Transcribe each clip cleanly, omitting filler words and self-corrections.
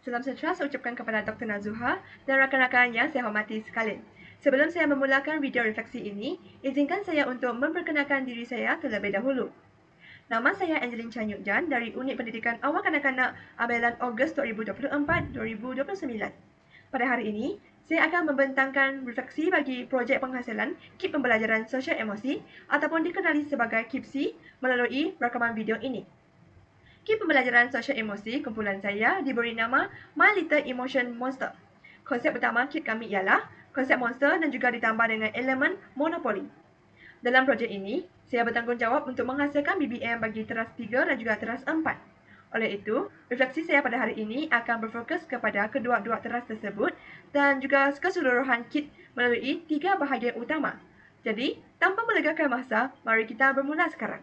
Salam sejahtera saya ucapkan kepada Dr. Nazuha dan rakan-rakan yang saya hormati sekalian. Sebelum saya memulakan video refleksi ini, izinkan saya untuk memperkenalkan diri saya terlebih dahulu. Nama saya Angeline Chanyuk Jan dari Unit Pendidikan Awal Kanak-Kanak Abelan Ogos 2024-2029. Pada hari ini, saya akan membentangkan refleksi bagi projek penghasilan KIP Pembelajaran Sosial Emosi ataupun dikenali sebagai KIPSI melalui rakaman video ini. KIP Pembelajaran Sosial Emosi kumpulan saya diberi nama My Little Emotion Monster. Konsep utama KIP kami ialah konsep monster dan juga ditambah dengan elemen monopoli. Dalam projek ini, saya bertanggungjawab untuk menghasilkan BBM bagi teras 3 dan juga teras 4. Oleh itu, refleksi saya pada hari ini akan berfokus kepada kedua-dua teras tersebut dan juga keseluruhan KIP melalui 3 bahagian utama. Jadi, tanpa melegakan masa, mari kita bermula sekarang.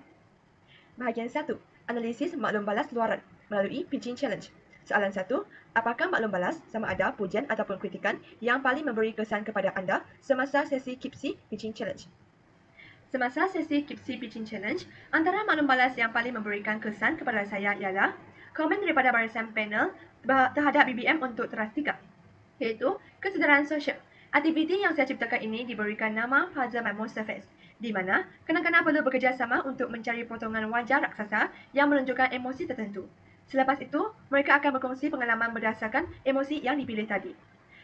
Bahagian 1. Analisis maklum balas luaran melalui pitching challenge. Soalan 1. Apakah maklum balas sama ada pujian ataupun kritikan yang paling memberi kesan kepada anda semasa sesi KIPSI pitching challenge? Semasa sesi KIPSI pitching challenge, antara maklum balas yang paling memberikan kesan kepada saya ialah komen daripada barisan panel terhadap BBM untuk teras 3, iaitu kesedaran sosial. Aktiviti yang saya ciptakan ini diberikan nama Puzzle My Monster Face, di mana kanak-kanak perlu bekerjasama untuk mencari potongan wajah raksasa yang menunjukkan emosi tertentu. Selepas itu, mereka akan berkongsi pengalaman berdasarkan emosi yang dipilih tadi.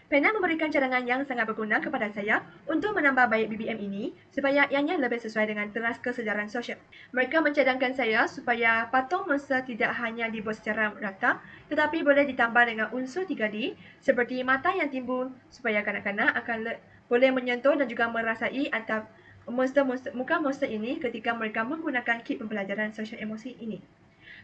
Panel memberikan cadangan yang sangat berguna kepada saya untuk menambah baik BBM ini supaya ianya lebih sesuai dengan teras kesedaran sosial. Mereka mencadangkan saya supaya patung monster tidak hanya dibuat secara rata tetapi boleh ditambah dengan unsur 3D seperti mata yang timbul supaya kanak-kanak akan boleh menyentuh dan juga merasai antara muka monster ini ketika mereka menggunakan kit pembelajaran sosial emosi ini.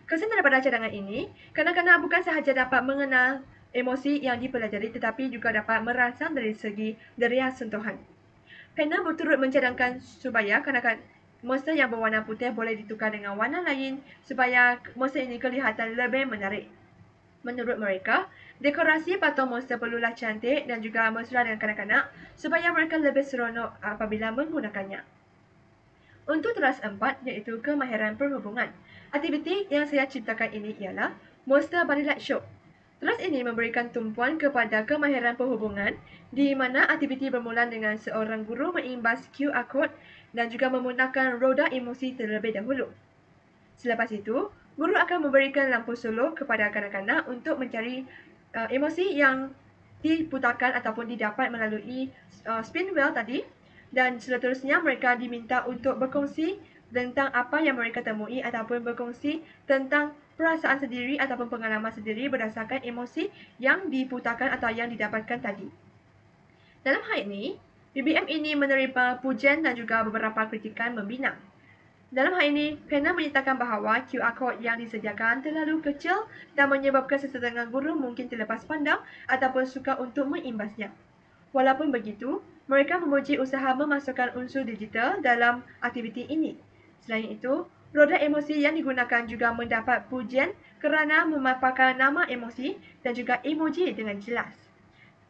Kesan daripada cadangan ini, kanak-kanak bukan sahaja dapat mengenal emosi yang dipelajari tetapi juga dapat merangsang dari segi deria sentuhan. Panel berturut mencadangkan supaya kanak-kanak monster yang berwarna putih boleh ditukar dengan warna lain supaya monster ini kelihatan lebih menarik. Menurut mereka, dekorasi patung monster perlulah cantik dan juga mesra dengan kanak-kanak supaya mereka lebih seronok apabila menggunakannya. Untuk teras 4, iaitu kemahiran perhubungan. Aktiviti yang saya ciptakan ini ialah Monster Body Light Show. Teras ini memberikan tumpuan kepada kemahiran perhubungan di mana aktiviti bermula dengan seorang guru mengimbas QR code dan juga menggunakan roda emosi terlebih dahulu. Selepas itu, guru akan memberikan lampu solo kepada kanak-kanak untuk mencari emosi yang diputarkan ataupun didapat melalui spin wheel tadi, dan seterusnya mereka diminta untuk berkongsi tentang apa yang mereka temui ataupun berkongsi tentang perasaan sendiri ataupun pengalaman sendiri berdasarkan emosi yang diputarkan atau yang didapatkan tadi. Dalam hal ini, BBM ini menerima pujian dan juga beberapa kritikan membina. Dalam hal ini, panel menyatakan bahawa QR code yang disediakan terlalu kecil dan menyebabkan sesetengah guru mungkin terlepas pandang ataupun suka untuk mengimbasnya. Walaupun begitu, mereka memuji usaha memasukkan unsur digital dalam aktiviti ini. Selain itu, roda emosi yang digunakan juga mendapat pujian kerana memaparkan nama emosi dan juga emoji dengan jelas.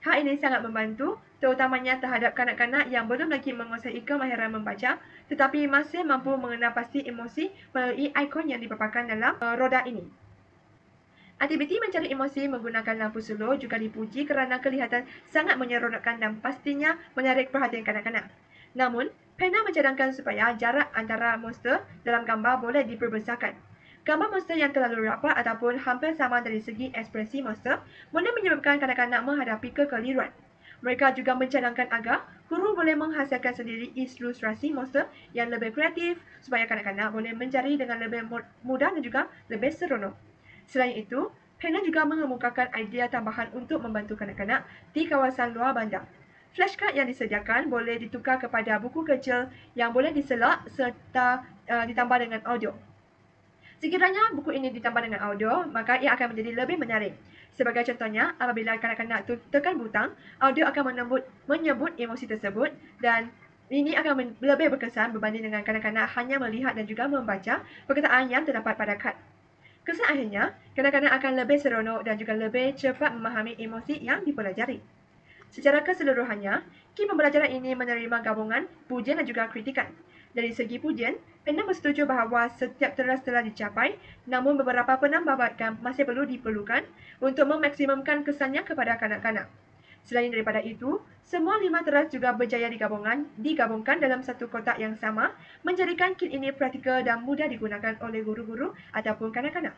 Hal ini sangat membantu, terutamanya terhadap kanak-kanak yang belum lagi menguasai kemahiran membaca tetapi masih mampu mengenal pasti emosi melalui ikon yang dipaparkan dalam roda ini. Aktiviti mencari emosi menggunakan lampu solo juga dipuji kerana kelihatan sangat menyeronokkan dan pastinya menarik perhatian kanak-kanak. Namun, panel mencadangkan supaya jarak antara monster dalam gambar boleh diperbesarkan. Gambar monster yang terlalu rapat ataupun hampir sama dari segi ekspresi monster boleh menyebabkan kanak-kanak menghadapi kekeliruan. Mereka juga mencadangkan agar guru boleh menghasilkan sendiri ilustrasi monster yang lebih kreatif supaya kanak-kanak boleh mencari dengan lebih mudah dan juga lebih seronok. Selain itu, panel juga mengemukakan idea tambahan untuk membantu kanak-kanak di kawasan luar bandar. Flashcard yang disediakan boleh ditukar kepada buku kecil yang boleh diselak serta ditambah dengan audio. Sekiranya buku ini ditambah dengan audio, maka ia akan menjadi lebih menarik. Sebagai contohnya, apabila kanak-kanak tekan butang, audio akan menyebut emosi tersebut dan ini akan lebih berkesan berbanding dengan kanak-kanak hanya melihat dan juga membaca perkataan yang terdapat pada kad. Kesan akhirnya, kanak-kanak akan lebih seronok dan juga lebih cepat memahami emosi yang dipelajari. Secara keseluruhannya, key pembelajaran ini menerima gabungan pujian dan juga kritikan. Dari segi pujian, panel bersetuju bahawa setiap teras telah dicapai, namun beberapa penambahbaikan masih perlu diperlukan untuk memaksimumkan kesannya kepada kanak-kanak. Selain daripada itu, semua 5 teras juga berjaya digabungkan dalam satu kotak yang sama, menjadikan kit ini praktikal dan mudah digunakan oleh guru-guru ataupun kanak-kanak.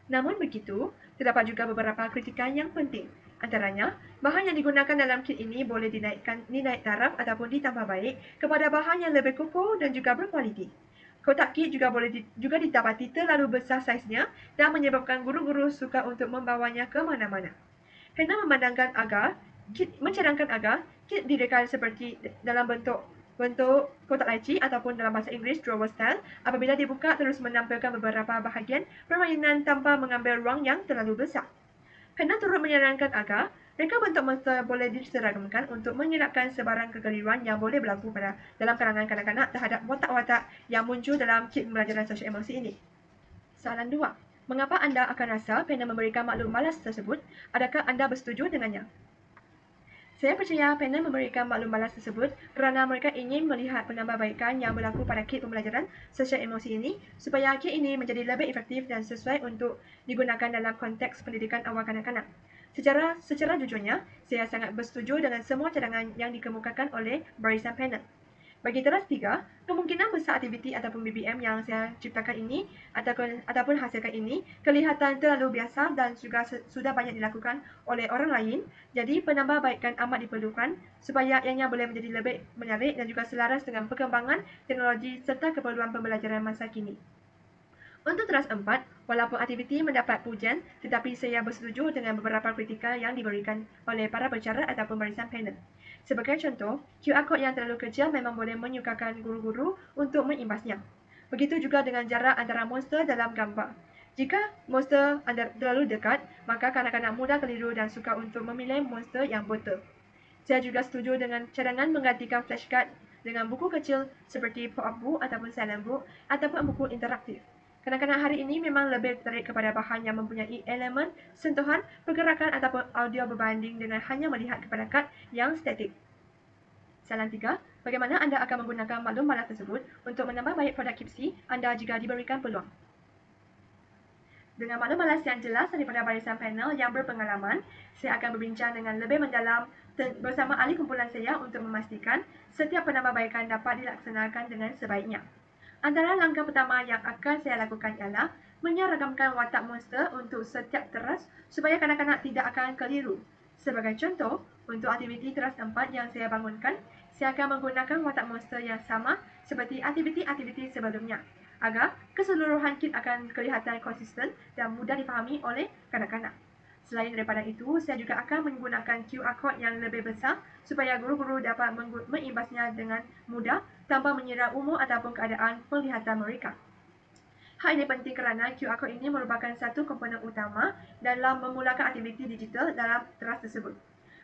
Namun begitu, terdapat juga beberapa kritikan yang penting. Antaranya, bahan yang digunakan dalam kit ini boleh dinaik taraf ataupun ditambah baik kepada bahan yang lebih kokoh dan juga berkualiti. Kotak kit juga boleh juga didapati terlalu besar saiznya dan menyebabkan guru-guru suka untuk membawanya ke mana-mana. Hendak mencadangkan agar kit direkal seperti dalam bentuk kotak laci ataupun dalam bahasa Inggeris drawer style apabila dibuka terus menampilkan beberapa bahagian permainan tanpa mengambil ruang yang terlalu besar. Hendak turut menyarankan agar reka bentuk monster boleh diseragamkan untuk mengelakkan sebarang kekeliruan yang boleh berlaku dalam kalangan kanak-kanak terhadap watak-watak yang muncul dalam kit pembelajaran sosial emosi ini. Soalan 2. Mengapa anda akan rasa panel memberikan maklum balas tersebut? Adakah anda bersetuju dengannya? Saya percaya panel memberikan maklum balas tersebut kerana mereka ingin melihat penambahbaikan yang berlaku pada kit pembelajaran sosial emosi ini supaya kit ini menjadi lebih efektif dan sesuai untuk digunakan dalam konteks pendidikan awal kanak-kanak. Secara jujurnya, saya sangat bersetuju dengan semua cadangan yang dikemukakan oleh barisan panel. Bagi teras 3, kemungkinan besar aktiviti ataupun BBM yang saya ciptakan ini ataupun hasilkan ini kelihatan terlalu biasa dan juga sudah banyak dilakukan oleh orang lain. Jadi penambahbaikan amat diperlukan supaya ianya boleh menjadi lebih menarik dan juga selaras dengan perkembangan teknologi serta keperluan pembelajaran masa kini. Untuk teras 4, walaupun aktiviti mendapat pujian, tetapi saya bersetuju dengan beberapa kritika yang diberikan oleh para pencara ataupun barisan panel. Sebagai contoh, QR code yang terlalu kecil memang boleh menyukarkan guru-guru untuk mengimbasnya. Begitu juga dengan jarak antara monster dalam gambar. Jika monster terlalu dekat, maka kanak-kanak mudah keliru dan suka untuk memilih monster yang betul. Saya juga setuju dengan cadangan menggantikan flashcard dengan buku kecil seperti pop-up book ataupun silent book ataupun buku interaktif. Kanak-kanak hari ini memang lebih tertarik kepada bahan yang mempunyai elemen, sentuhan, pergerakan ataupun audio berbanding dengan hanya melihat kepada kad yang statik. Soalan 3. Bagaimana anda akan menggunakan maklum balas tersebut untuk menambah baik produk KIPSI anda jika diberikan peluang? Dengan maklum balas yang jelas daripada barisan panel yang berpengalaman, saya akan berbincang dengan lebih mendalam bersama ahli kumpulan saya untuk memastikan setiap penambahbaikan dapat dilaksanakan dengan sebaiknya. Antara langkah pertama yang akan saya lakukan ialah menyeragamkan watak monster untuk setiap teras supaya kanak-kanak tidak akan keliru. Sebagai contoh, untuk aktiviti teras 4 yang saya bangunkan, saya akan menggunakan watak monster yang sama seperti aktiviti-aktiviti sebelumnya agar keseluruhan kit akan kelihatan konsisten dan mudah dipahami oleh kanak-kanak. Selain daripada itu, saya juga akan menggunakan QR code yang lebih besar supaya guru-guru dapat mengimbasnya dengan mudah tanpa mengira umur ataupun keadaan penglihatan mereka. Hal ini penting kerana QR code ini merupakan satu komponen utama dalam memulakan aktiviti digital dalam teras tersebut.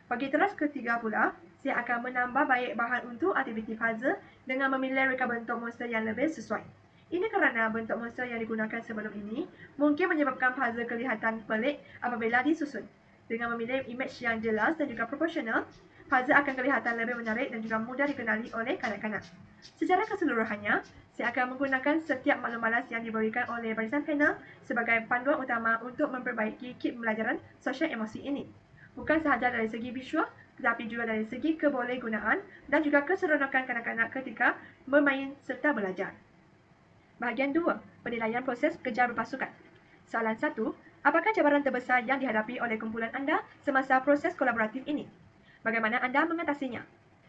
Bagi teras ketiga pula, saya akan menambah baik bahan untuk aktiviti puzzle dengan memilih reka bentuk monster yang lebih sesuai. Ini kerana bentuk monster yang digunakan sebelum ini mungkin menyebabkan puzzle kelihatan pelik apabila disusun. Dengan memilih image yang jelas dan juga proporsional, puzzle akan kelihatan lebih menarik dan juga mudah dikenali oleh kanak-kanak. Secara keseluruhannya, saya akan menggunakan setiap maklum balas yang diberikan oleh barisan panel sebagai panduan utama untuk memperbaiki kit pembelajaran sosial emosi ini. Bukan sahaja dari segi visual, tetapi juga dari segi kebolehgunaan dan juga keseronokan kanak-kanak ketika bermain serta belajar. Bahagian 2. Penilaian proses kerja berpasukan. Soalan 1. Apakah cabaran terbesar yang dihadapi oleh kumpulan anda semasa proses kolaboratif ini? Bagaimana anda mengatasinya?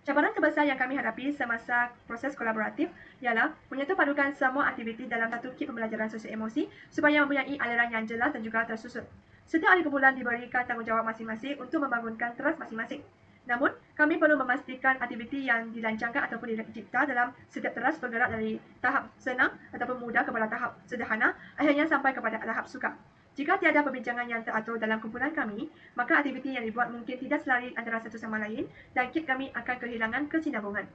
Cabaran terbesar yang kami hadapi semasa proses kolaboratif ialah menyetupadukan semua aktiviti dalam satu kit pembelajaran sosial emosi supaya mempunyai aliran yang jelas dan juga tersusun. Setiap ahli kumpulan diberikan tanggungjawab masing-masing untuk membangunkan teras masing-masing. Namun, kami perlu memastikan aktiviti yang dirancangkan ataupun dicipta dalam setiap teras bergerak dari tahap senang ataupun mudah kepada tahap sederhana, akhirnya sampai kepada tahap suka. Jika tiada perbincangan yang teratur dalam kumpulan kami, maka aktiviti yang dibuat mungkin tidak selaras antara satu sama lain dan kit kami akan kehilangan kesinambungan.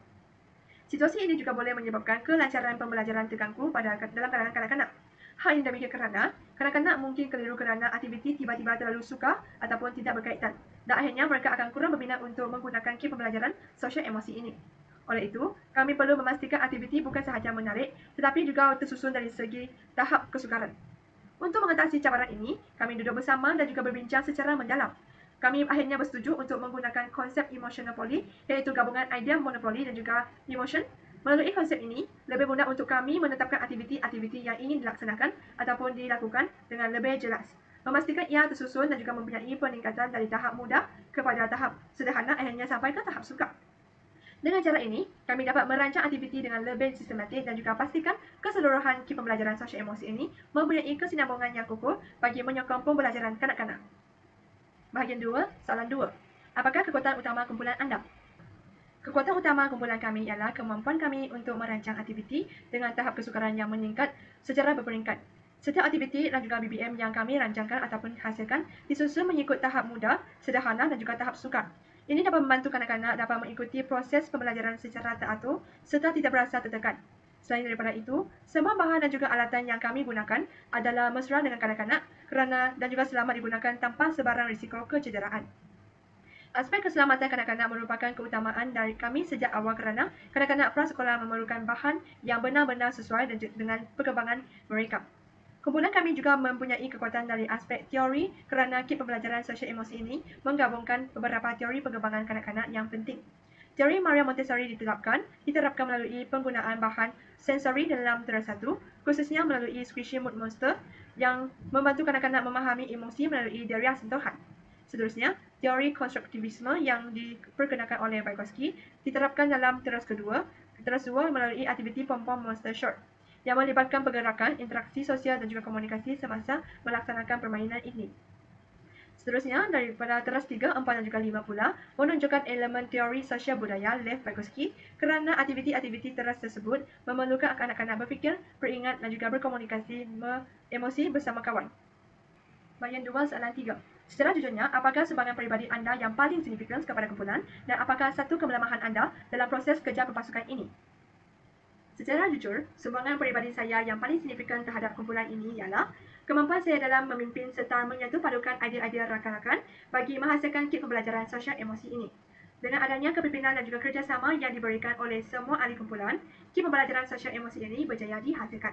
Situasi ini juga boleh menyebabkan kelancaran pembelajaran terganggu dalam kalangan kanak-kanak. Hal ini demikian kerana kanak-kanak mungkin keliru kerana aktiviti tiba-tiba terlalu suka ataupun tidak berkaitan dan akhirnya mereka akan kurang berminat untuk menggunakan kit pembelajaran sosial emosi ini. Oleh itu, kami perlu memastikan aktiviti bukan sahaja menarik tetapi juga tersusun dari segi tahap kesukaran. Untuk mengatasi cabaran ini, kami duduk bersama dan juga berbincang secara mendalam. Kami akhirnya bersetuju untuk menggunakan konsep emotional poly, iaitu gabungan idea monopoli dan juga emotion. Melalui konsep ini, lebih mudah untuk kami menetapkan aktiviti-aktiviti yang ingin dilaksanakan ataupun dilakukan dengan lebih jelas. Memastikan ia tersusun dan juga mempunyai peningkatan dari tahap mudah kepada tahap sederhana akhirnya sampai ke tahap sukar. Dengan cara ini, kami dapat merancang aktiviti dengan lebih sistematik dan juga pastikan keseluruhan key pembelajaran sosial emosi ini mempunyai kesinambungan yang kukuh bagi menyokong pembelajaran kanak-kanak. Bahagian 2, soalan 2. Apakah kekuatan utama kumpulan anda? Kekuatan utama kumpulan kami ialah kemampuan kami untuk merancang aktiviti dengan tahap kesukaran yang meningkat secara berperingkat. Setiap aktiviti dan juga BBM yang kami rancangkan ataupun hasilkan disusun mengikut tahap mudah, sederhana dan juga tahap sukar. Ini dapat membantu kanak-kanak dapat mengikuti proses pembelajaran secara teratur serta tidak berasa tertekan. Selain daripada itu, semua bahan dan juga alatan yang kami gunakan adalah mesra dengan kanak-kanak kerana dan juga selamat digunakan tanpa sebarang risiko kecederaan. Aspek keselamatan kanak-kanak merupakan keutamaan dari kami sejak awal kerana kanak-kanak prasekolah memerlukan bahan yang benar-benar sesuai dengan perkembangan mereka. Kumpulan kami juga mempunyai kekuatan dari aspek teori kerana kit pembelajaran sosial emosi ini menggabungkan beberapa teori perkembangan kanak-kanak yang penting. Teori Maria Montessori diterapkan melalui penggunaan bahan sensori dalam teras satu, khususnya melalui squishy mood monster yang membantu kanak-kanak memahami emosi melalui deria sentuhan. Seterusnya, teori konstruktivisme yang diperkenalkan oleh Vygotsky diterapkan dalam teras kedua, teras dua melalui aktiviti pom-pom monster short yang melibatkan pergerakan, interaksi sosial dan juga komunikasi semasa melaksanakan permainan ini. Seterusnya, daripada teras 3, 4 dan juga 5 pula menunjukkan elemen teori sosial budaya Lev Vygotsky kerana aktiviti-aktiviti teras tersebut memerlukan kanak-kanak berfikir, beringat dan juga berkomunikasi emosi bersama kawan. Bahagian 2, soalan 3. Secara jujurnya, apakah sumbangan peribadi anda yang paling signifikan kepada kumpulan dan apakah satu kelemahan anda dalam proses kerja perpasukan ini? Secara jujur, sumbangan peribadi saya yang paling signifikan terhadap kumpulan ini ialah kemampuan saya dalam memimpin serta menyatupadukan idea-idea rakan-rakan bagi menghasilkan kit pembelajaran sosial emosi ini. Dengan adanya kepimpinan dan juga kerjasama yang diberikan oleh semua ahli kumpulan, kit pembelajaran sosial emosi ini berjaya dihasilkan.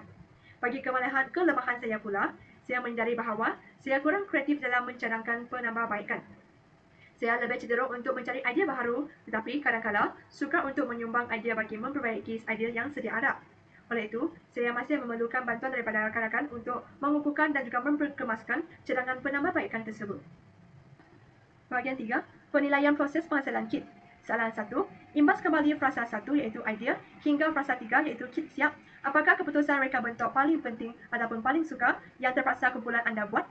Bagi kelemahan saya pula, saya menyadari bahawa saya kurang kreatif dalam mencadangkan penambahbaikan. Saya lebih cenderung untuk mencari idea baru, tetapi kadang-kadang sukar untuk menyumbang idea bagi memperbaiki idea yang sedia ada. Oleh itu, saya masih memerlukan bantuan daripada rakan-rakan untuk mengukuhkan dan juga memperkemaskan cadangan penambahbaikan tersebut. Bahagian 3, penilaian proses penghasilan kit. Soalan 1, imbas kembali frasa 1 iaitu idea hingga frasa 3 iaitu kit siap. Apakah keputusan reka bentuk paling penting ataupun paling sukar yang terpaksa kumpulan anda buat?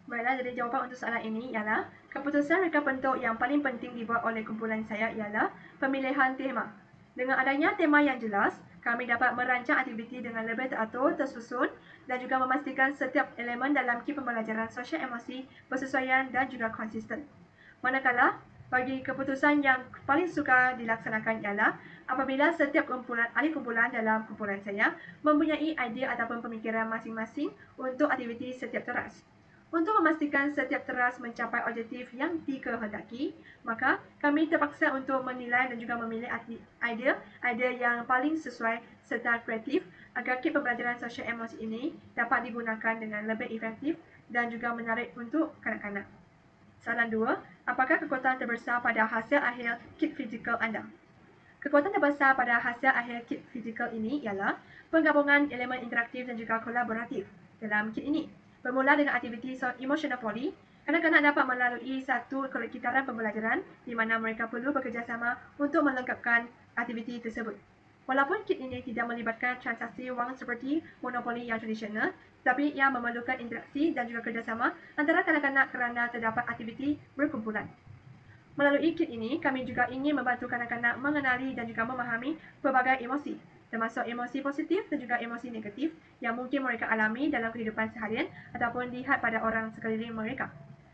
Baiklah, jadi jawapan untuk soalan ini ialah keputusan reka bentuk yang paling penting dibuat oleh kumpulan saya ialah pemilihan tema. Dengan adanya tema yang jelas, kami dapat merancang aktiviti dengan lebih teratur, tersusun dan juga memastikan setiap elemen dalam kit pembelajaran sosial emosi bersesuaian dan juga konsisten. Manakala, bagi keputusan yang paling sukar dilaksanakan ialah apabila setiap ahli kumpulan dalam kumpulan saya mempunyai idea ataupun pemikiran masing-masing untuk aktiviti setiap teras. Untuk memastikan setiap teras mencapai objektif yang dikehendaki, maka kami terpaksa untuk menilai dan juga memilih idea yang paling sesuai serta kreatif agar kit pembelajaran sosial emosi ini dapat digunakan dengan lebih efektif dan juga menarik untuk kanak-kanak. Soalan 2, apakah kekuatan terbesar pada hasil akhir kit fizikal anda? Kekuatan terbesar pada hasil akhir kit fizikal ini ialah penggabungan elemen interaktif dan juga kolaboratif dalam kit ini. Bermula dengan aktiviti emotional poly, kanak-kanak dapat melalui satu kitaran pembelajaran di mana mereka perlu bekerjasama untuk melengkapkan aktiviti tersebut. Walaupun kit ini tidak melibatkan transaksi wang seperti monopoli yang tradisional, tetapi ia memerlukan interaksi dan juga kerjasama antara kanak-kanak kerana terdapat aktiviti berkumpulan. Melalui kit ini, kami juga ingin membantu kanak-kanak mengenali dan juga memahami pelbagai emosi, termasuk emosi positif dan juga emosi negatif yang mungkin mereka alami dalam kehidupan seharian ataupun lihat pada orang sekeliling mereka.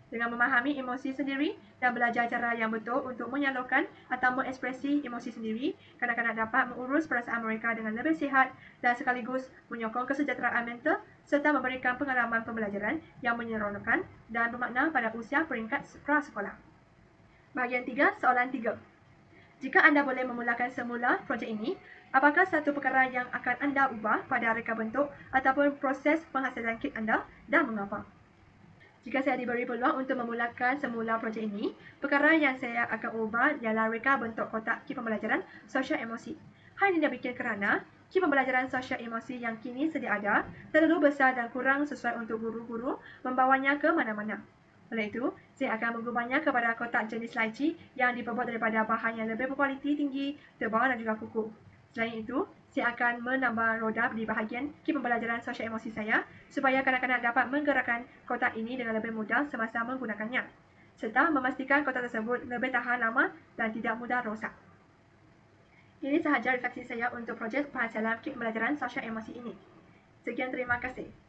Dengan memahami emosi sendiri dan belajar cara yang betul untuk menyalurkan atau mengekspresi emosi sendiri, kanak-kanak dapat mengurus perasaan mereka dengan lebih sihat dan sekaligus menyokong kesejahteraan mental serta memberikan pengalaman pembelajaran yang menyeronokkan dan bermakna pada usia peringkat prasekolah. Bahagian 3, soalan 3. Jika anda boleh memulakan semula projek ini, apakah satu perkara yang akan anda ubah pada reka bentuk ataupun proses penghasilan kit anda dan mengapa? Jika saya diberi peluang untuk memulakan semula projek ini, perkara yang saya akan ubah ialah reka bentuk kotak kit pembelajaran sosial emosi. Hal ini dibikin kerana kit pembelajaran sosial emosi yang kini sedia ada terlalu besar dan kurang sesuai untuk guru-guru membawanya ke mana-mana. Oleh itu, saya akan mengubahnya kepada kotak jenis laici yang diperbuat daripada bahan yang lebih berkualiti tinggi, tebal dan juga kukuh. Selain itu, saya akan menambah roda di bahagian kit pembelajaran sosial emosi saya supaya kanak-kanak dapat menggerakkan kotak ini dengan lebih mudah semasa menggunakannya, serta memastikan kotak tersebut lebih tahan lama dan tidak mudah rosak. Ini sahaja refleksi saya untuk projek penghasilan kit pembelajaran sosial emosi ini. Sekian, terima kasih.